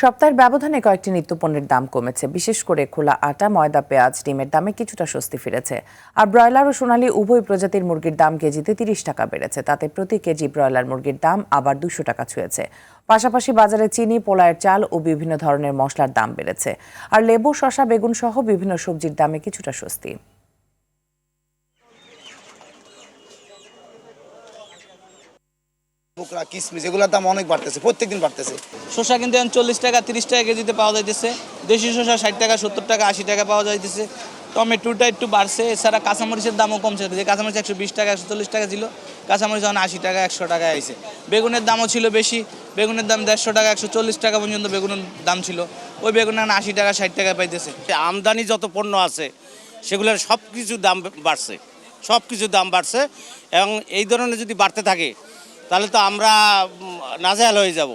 সপ্তাহের ব্যবধানে কয়েকটি নিত্যপণ্যের দাম কমেছে। বিশেষ করে খোলা আটা, ময়দা, পেঁয়াজ, ডিমের দামে কিছুটা স্বস্তি ফিরেছে। আর ব্রয়লার ও সোনালী উভয় প্রজাতির মুরগির দাম কেজিতে ৩০ টাকা বেড়েছে। তাতে প্রতি কেজি ব্রয়লার মুরগির দাম আবার ২০০ টাকা ছুঁয়েছে। পাশাপাশি বাজারে চিনি, পোলাওয়ের চাল ও বিভিন্ন ধরনের মশলার দাম বেড়েছে। আর লেবু, শসা, বেগুন সহ বিভিন্ন সবজির দামে কিছুটা স্বস্তি। বোকরা, কিশমিশ এগুলোর দাম অনেক বাড়তেছে, প্রত্যেকদিন বাড়তেছে। শসা কিন্তু এখন 40 টাকা 30 টাকা কেজিতে পাওয়া যাইতেছে। দেশি শসা 60 টাকা 70 টাকা 80 টাকা পাওয়া যাইতেছে। টমেটোটা একটু বাড়ছে, এছাড়া কাঁচামরিচের দামও কমছে। যে কাঁচামরিচ 120 টাকা 140 টাকা ছিল, কাঁচামরিচ এখন 80 টাকা 100 টাকায় আইছে। বেগুনের দামও ছিল বেশি, বেগুনের দাম 150 টাকা 140 টাকা পর্যন্ত বেগুনের দাম ছিল। ওই বেগুন এখন 80 টাকা 60 টাকা পাইতেছে। আমদানি যত পণ্য আছে সেগুলোর সব কিছুর দাম বাড়ছে, সব কিছুর দাম বাড়ছে এবং এই ধরনের যদি বাড়তে থাকে তাহলে তো আমরা নাজেহাল হয়ে যাব।